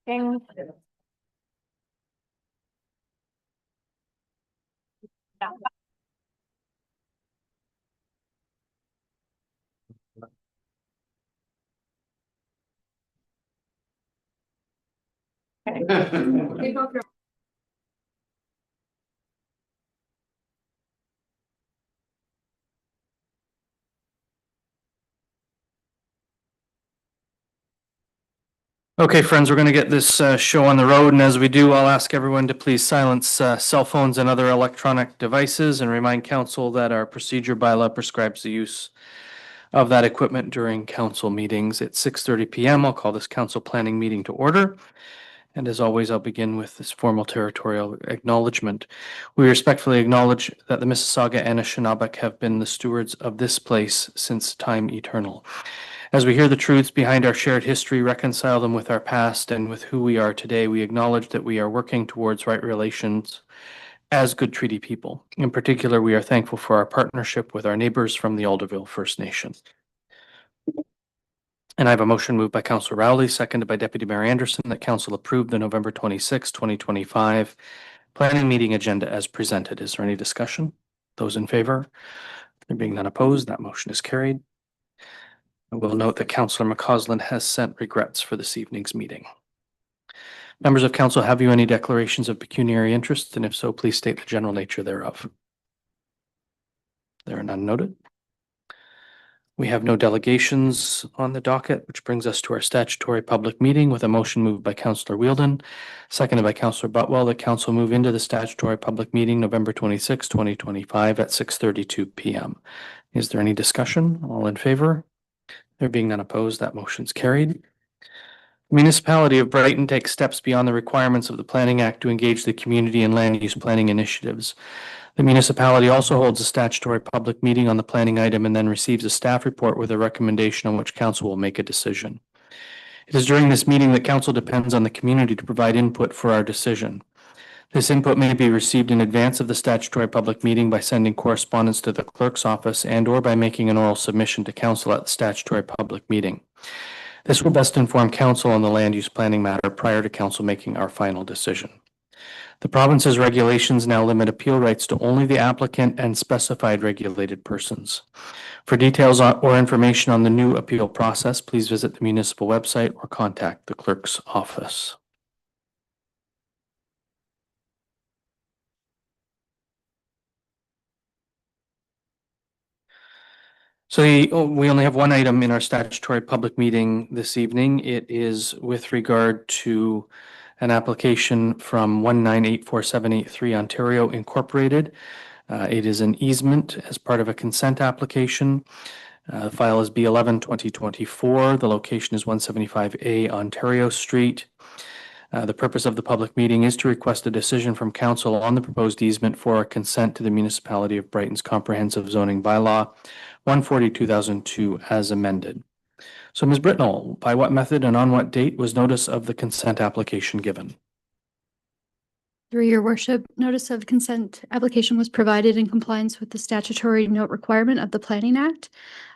Ding. Okay, friends, we're going to get this show on the road, and as we do, I'll ask everyone to please silence cell phones and other electronic devices and remind council that our procedure bylaw prescribes the use of that equipment during council meetings. At 6:30 p.m., I'll call this council planning meeting to order. And as always, I'll begin with this formal territorial acknowledgement. We respectfully acknowledge that the Mississauga and Anishinaabe have been the stewards of this place since time eternal. As we hear the truths behind our shared history, reconcile them with our past and with who we are today, we acknowledge that we are working towards right relations as good treaty people. In particular, we are thankful for our partnership with our neighbors from the Alderville First Nation. And I have a motion moved by Councillor Rowley, seconded by Deputy Mayor Anderson, that Council approve the November 26, 2025 planning meeting agenda as presented. Is there any discussion? Those in favor? There being none opposed, that motion is carried. I will note that Councillor McCausland has sent regrets for this evening's meeting. Members of council, have you any declarations of pecuniary interest? And if so, please state the general nature thereof. There are none noted. We have no delegations on the docket, which brings us to our statutory public meeting with a motion moved by Councillor Wheeldon, seconded by Councillor Butwell, that council move into the statutory public meeting November 26, 2025 at 6:32 p.m. Is there any discussion? All in favor? There being none opposed, that motion's carried. The Municipality of Brighton takes steps beyond the requirements of the Planning Act to engage the community in land use planning initiatives. The municipality also holds a statutory public meeting on the planning item and then receives a staff report with a recommendation on which council will make a decision. It is during this meeting that council depends on the community to provide input for our decision. This input may be received in advance of the statutory public meeting by sending correspondence to the clerk's office and/or by making an oral submission to council at the statutory public meeting. This will best inform council on the land use planning matter prior to council making our final decision. The province's regulations now limit appeal rights to only the applicant and specified regulated persons. For details or information on the new appeal process, please visit the municipal website or contact the clerk's office. So we only have one item in our statutory public meeting this evening. It is with regard to an application from 1984783 Ontario Incorporated. It is an easement as part of a consent application. The file is B11-2024. The location is 175A Ontario Street. The purpose of the public meeting is to request a decision from council on the proposed easement for a consent to the Municipality of Brighton's Comprehensive Zoning Bylaw 140/2002 as amended. So, Ms. Britnell, by what method and on what date was notice of the consent application given? Through your worship, notice of consent application was provided in compliance with the statutory note requirement of the Planning Act.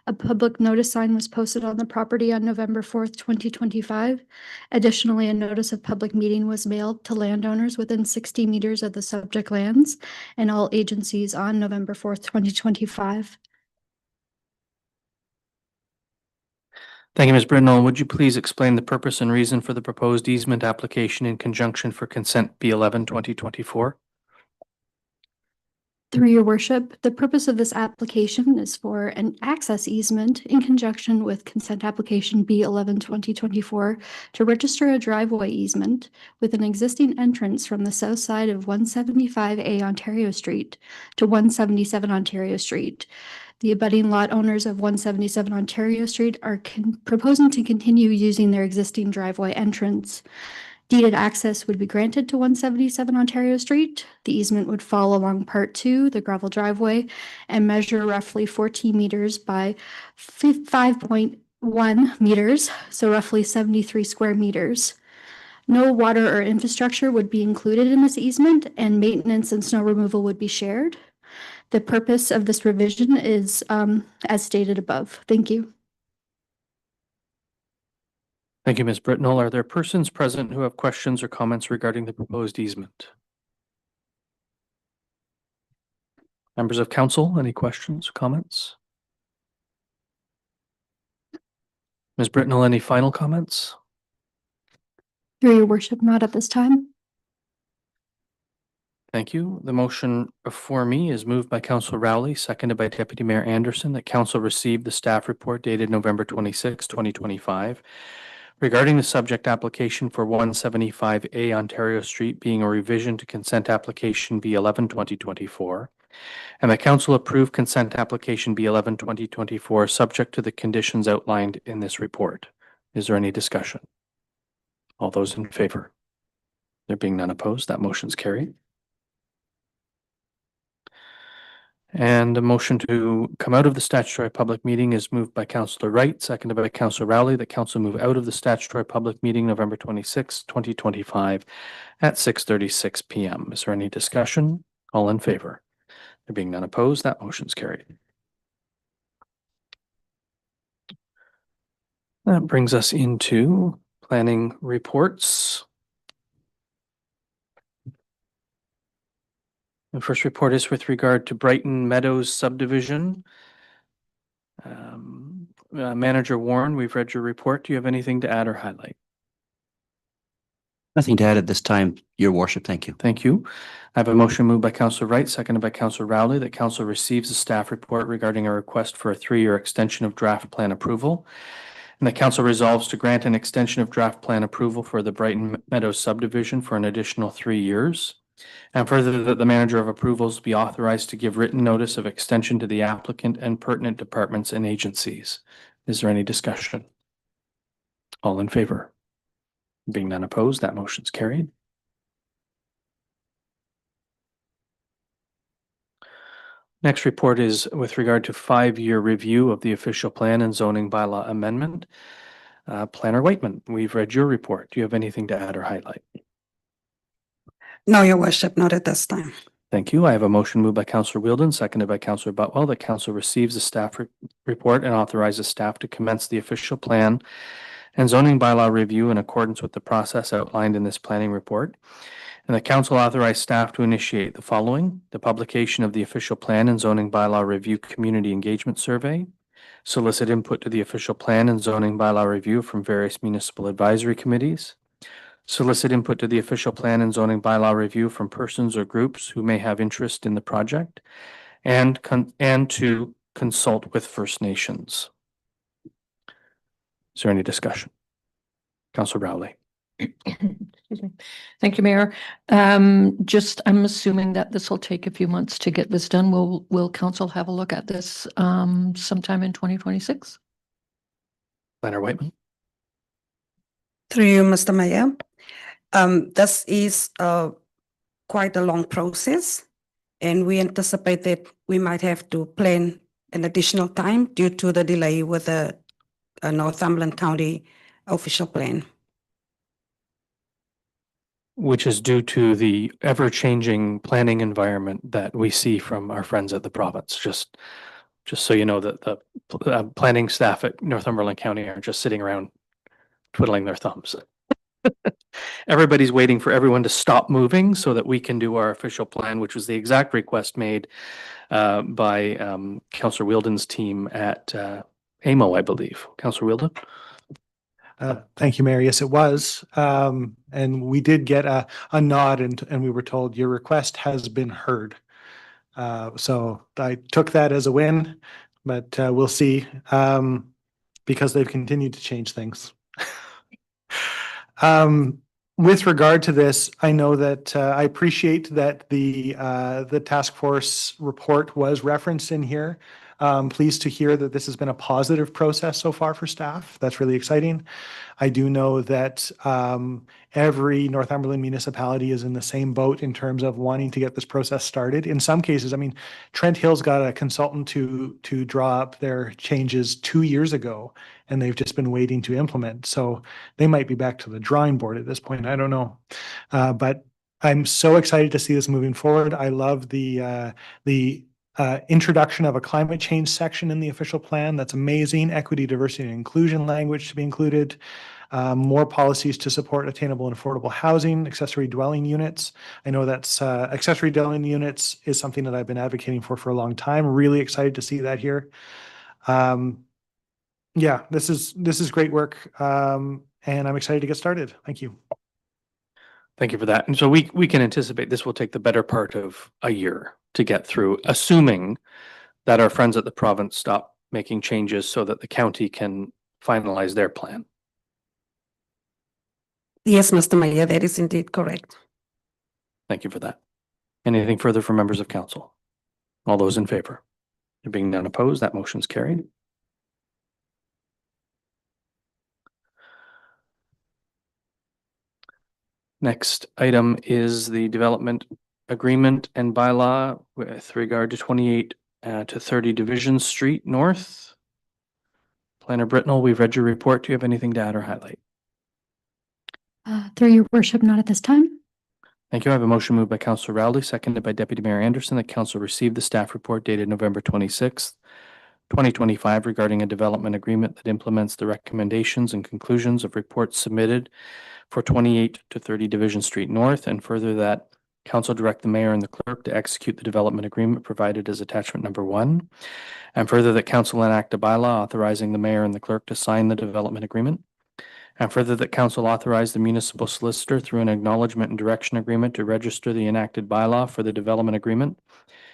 A public notice sign was posted on the property on November 4th, 2025. Additionally, a notice of public meeting was mailed to landowners within 60 meters of the subject lands and all agencies on November 4th, 2025. Thank you, Ms. Britnell. Would you please explain the purpose and reason for the proposed easement application in conjunction for consent B11-2024? Through your worship, the purpose of this application is for an access easement in conjunction with consent application B11-2024 to register a driveway easement with an existing entrance from the south side of 175A Ontario Street to 177 Ontario Street. The abutting lot owners of 177 Ontario Street are proposing to continue using their existing driveway entrance. Deeded access would be granted to 177 Ontario Street. The easement would fall along Part 2, the gravel driveway, and measure roughly 14 meters by 5.1 meters, so roughly 73 square meters. No water or infrastructure would be included in this easement, and maintenance and snow removal would be shared. The purpose of this revision is as stated above. Thank you. Thank you, Ms. Britnell. Are there persons present who have questions or comments regarding the proposed easement? Members of council, any questions or comments? Ms. Britnell, any final comments? Through your worship, not at this time. Thank you. The motion before me is moved by Councillor Rowley, seconded by Deputy Mayor Anderson, that council receive the staff report dated November 26, 2025, regarding the subject application for 175A Ontario Street being a revision to consent application B11-2024, and the council approve consent application B11-2024 subject to the conditions outlined in this report. Is there any discussion? All those in favor? There being none opposed, that motion's carried. And a motion to come out of the statutory public meeting is moved by Councillor Wright, seconded by Councillor Rowley, that council move out of the statutory public meeting November 26, 2025 at 6:36 p.m. Is there any discussion? All in favor? There being none opposed, that motion's carried. That brings us into planning reports. The first report is with regard to Brighton Meadows Subdivision. Manager Warren, we've read your report. Do you have anything to add or highlight? Nothing to add at this time, Your Worship. Thank you. Thank you. I have a motion moved by Councillor Wright, seconded by Councillor Rowley, that council receives a staff report regarding a request for a 3-year extension of draft plan approval. And the council resolves to grant an extension of draft plan approval for the Brighton Meadows subdivision for an additional 3 years. And further, that the manager of approvals be authorized to give written notice of extension to the applicant and pertinent departments and agencies. Is there any discussion? All in favor? Being none opposed, that motion's carried. Next report is with regard to 5-year review of the official plan and zoning bylaw amendment. Planner Whiteman, we've read your report. Do you have anything to add or highlight? No, Your Worship, not at this time. Thank you. I have a motion moved by Councillor Wheeldon, seconded by Councillor Butwell, that council receives the staff report and authorizes staff to commence the official plan and zoning bylaw review in accordance with the process outlined in this planning report. And the council authorized staff to initiate the following: the publication of the official plan and zoning bylaw review community engagement survey, solicit input to the official plan and zoning bylaw review from various municipal advisory committees, solicit input to the official plan and zoning bylaw review from persons or groups who may have interest in the project, and to consult with First Nations. Is there any discussion? Councillor Rowley. Excuse me. Thank you, Mayor. I'm assuming that this will take a few months to get this done. Will council have a look at this sometime in 2026? Planner Whiteman. Through you, Mr. Mayor. This is quite a long process, and we anticipate that we might have to plan an additional time due to the delay with the Northumberland County official plan. Which is due to the ever-changing planning environment that we see from our friends at the province. Just so you know, that the planning staff at Northumberland County aren't just sitting around twiddling their thumbs. Everybody's waiting for everyone to stop moving so that we can do our official plan, which was the exact request made by Councillor Wheeldon's team at AMO, I believe. Councillor Wheeldon? Thank you, Mayor. Yes, it was. And we did get a nod, and we were told your request has been heard. So I took that as a win, but we'll see, because they've continued to change things. With regard to this, I know that I appreciate that the task force report was referenced in here. Pleased to hear that this has been a positive process so far for staff. That's really exciting. I do know that every Northumberland municipality is in the same boat in terms of wanting to get this process started. In some cases, I mean, Trent Hill's got a consultant to draw up their changes 2 years ago, and they've just been waiting to implement. So they might be back to the drawing board at this point. I don't know. But I'm so excited to see this moving forward. I love the introduction of a climate change section in the official plan. That's amazing. Equity, diversity, and inclusion language to be included. more policies to support attainable and affordable housing, accessory dwelling units. I know that's accessory dwelling units is something that I've been advocating for a long time. Really excited to see that here. Yeah, this is great work. And I'm excited to get started. Thank you. Thank you for that. And so we can anticipate this will take the better part of a year to get through, assuming that our friends at the province stop making changes so that the county can finalize their plan. Yes, Mr. Mayor, that is indeed correct. Thank you for that. Anything further from members of council? All those in favor? There being none opposed, that motion's carried. Next item is the development agreement and bylaw with regard to 28 to 30 Division Street North. Planner Britnell, we've read your report. Do you have anything to add or highlight? Through your worship, not at this time. Thank you. I have a motion moved by Councillor Rowley, seconded by Deputy Mayor Anderson, that council receive the staff report dated November 26th, 2025 regarding a development agreement that implements the recommendations and conclusions of reports submitted for 28 to 30 Division Street North, and further that council direct the mayor and the clerk to execute the development agreement provided as attachment number 1, and further that council enact a bylaw authorizing the mayor and the clerk to sign the development agreement, and further that council authorize the municipal solicitor through an acknowledgement and direction agreement to register the enacted bylaw for the development agreement,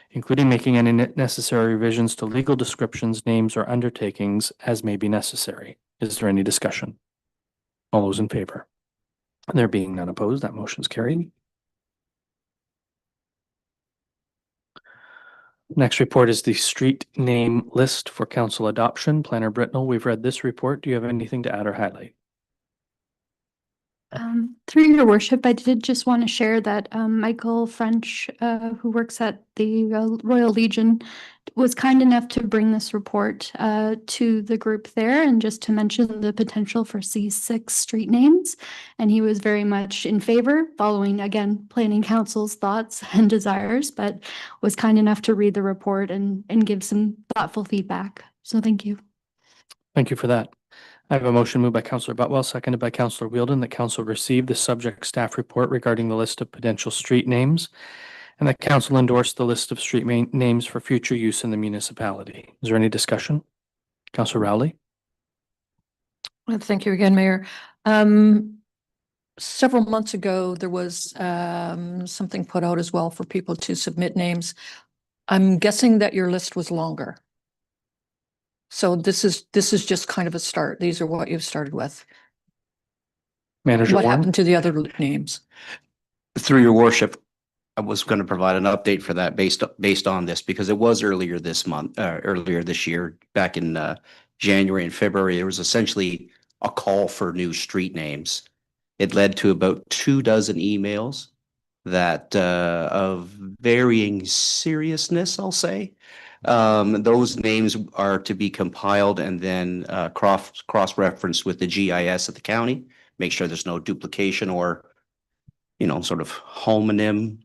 including making any necessary revisions to legal descriptions, names, or undertakings as may be necessary. Is there any discussion? All those in favor? There being none opposed, that motion's carried. Next report is the street name list for council adoption. Planner Britnell, we've read this report. Do you have anything to add or highlight? Through your worship, I did just want to share that Michael French, who works at the Royal Legion, was kind enough to bring this report to the group there, and just to mention the potential for C6 street names. And he was very much in favor, following, again, Planning Council's thoughts and desires, but was kind enough to read the report and give some thoughtful feedback. So thank you. Thank you for that. I have a motion moved by Councillor Butwell, seconded by Councillor Wheeldon, that council receive the subject staff report regarding the list of potential street names, and that council endorse the list of street names for future use in the municipality. Is there any discussion? Councillor Rowley? Well, thank you again, Mayor. Several months ago, there was something put out as well for people to submit names. I'm guessing that your list was longer. So this is just kind of a start. These are what you've started with. Manager What Warren? happened to the other names? Through your worship, I was going to provide an update for that based on this, because it was earlier this year, back in January and February, there was essentially a call for new street names. It led to about 24 emails that of varying seriousness, I'll say. Those names are to be compiled and then cross-referenced with the GIS of the county, make sure there's no duplication or, sort of homonym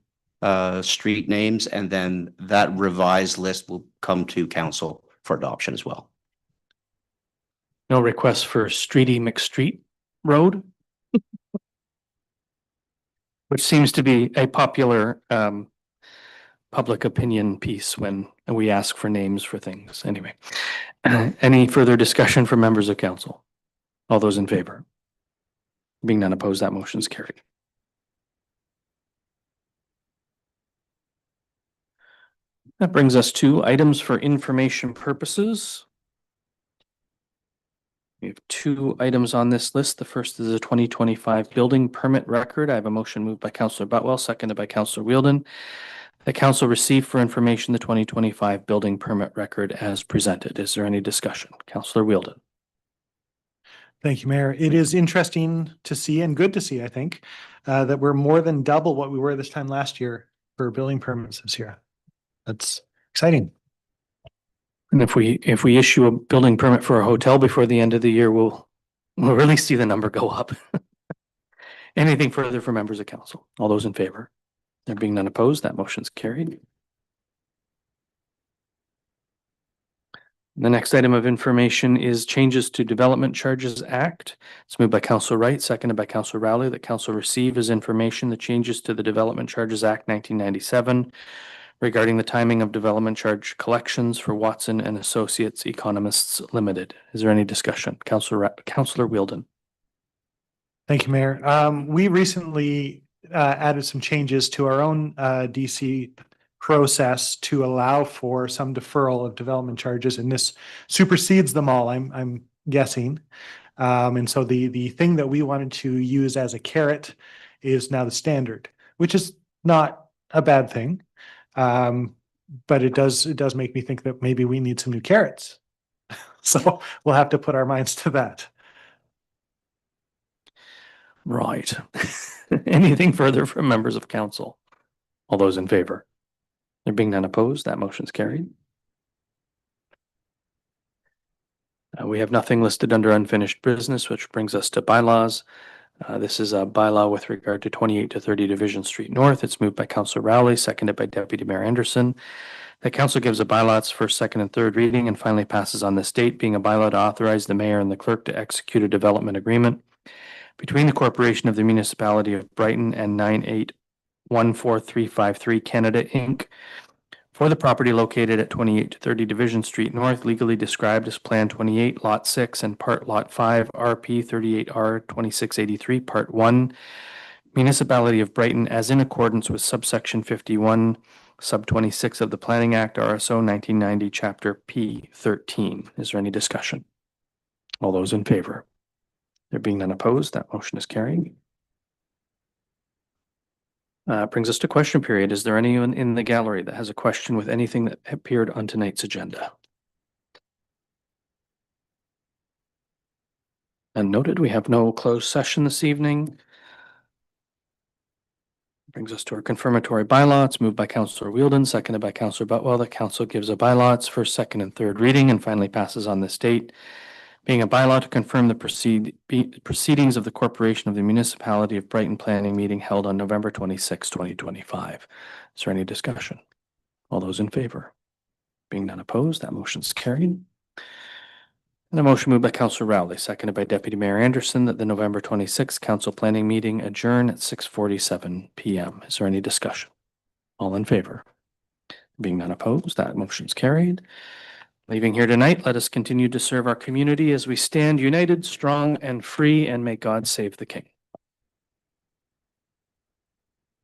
street names, and then that revised list will come to council for adoption as well. No request for Streety McStreet Road? Which seems to be a popular public opinion piece when we ask for names for things. Anyway, any further discussion from members of council? All those in favor? Being none opposed, that motion is carried. That brings us to items for information purposes. We have 2 items on this list. The first is a 2025 building permit record. I have a motion moved by Councillor Butwell, seconded by Councillor Wheeldon. The council received for information the 2025 building permit record as presented. Is there any discussion? Councillor Wheeldon. Thank you, Mayor. It is interesting to see, and good to see, I think, that we're more than double what we were this time last year for building permits this year. That's exciting. And if we issue a building permit for a hotel before the end of the year, we'll really see the number go up. Anything further for members of council? All those in favor? There being none opposed, that motion's carried. The next item of information is changes to Development Charges Act. It's moved by Councillor Wright, seconded by Councillor Rowley, that council receive as information the changes to the Development Charges Act 1997 regarding the timing of development charge collections for Watson and Associates Economists Limited. Is there any discussion? Councillor Wheeldon. Thank you, Mayor. We recently added some changes to our own DC process to allow for some deferral of development charges, and this supersedes them all, I'm guessing. And so the thing that we wanted to use as a carrot is now the standard, which is not a bad thing. But it does make me think that maybe we need some new carrots. So we'll have to put our minds to that. Right. Anything further from members of council? All those in favor? There being none opposed, that motion's carried. We have nothing listed under unfinished business, which brings us to bylaws. This is a bylaw with regard to 28 to 30 Division Street North. It's moved by Councillor Rowley, seconded by Deputy Mayor Anderson. The council gives a bylaw its first, second, and third reading and finally passes on this date, being a bylaw to authorize the mayor and the clerk to execute a development agreement between the Corporation of the Municipality of Brighton and 9814353 Canada Inc. for the property located at 28 to 30 Division Street North, legally described as Plan 28, Lot 6 and Part Lot 5, RP 38R 2683, Part 1, Municipality of Brighton, as in accordance with subsection 51, sub 26 of the Planning Act, RSO 1990, Chapter P 13. Is there any discussion? All those in favor? There being none opposed, that motion is carried. Brings us to question period. Is there anyone in the gallery that has a question with anything that appeared on tonight's agenda? And noted, we have no closed session this evening. Brings us to our confirmatory bylaw. It's moved by Councillor Wheeldon, seconded by Councillor Butwell. The council gives a bylaw its first, second, and third reading and finally passes on this date, being a bylaw to confirm the proceedings of the Corporation of the Municipality of Brighton planning meeting held on November 26, 2025. Is there any discussion? All those in favor? Being none opposed, that motion is carried. And a motion moved by Councillor Rowley, seconded by Deputy Mayor Anderson, that the November 26th council planning meeting adjourn at 6:47 p.m. Is there any discussion? All in favor? Being none opposed, that motion is carried. Leaving here tonight, let us continue to serve our community as we stand united, strong, and free, and may God save the King.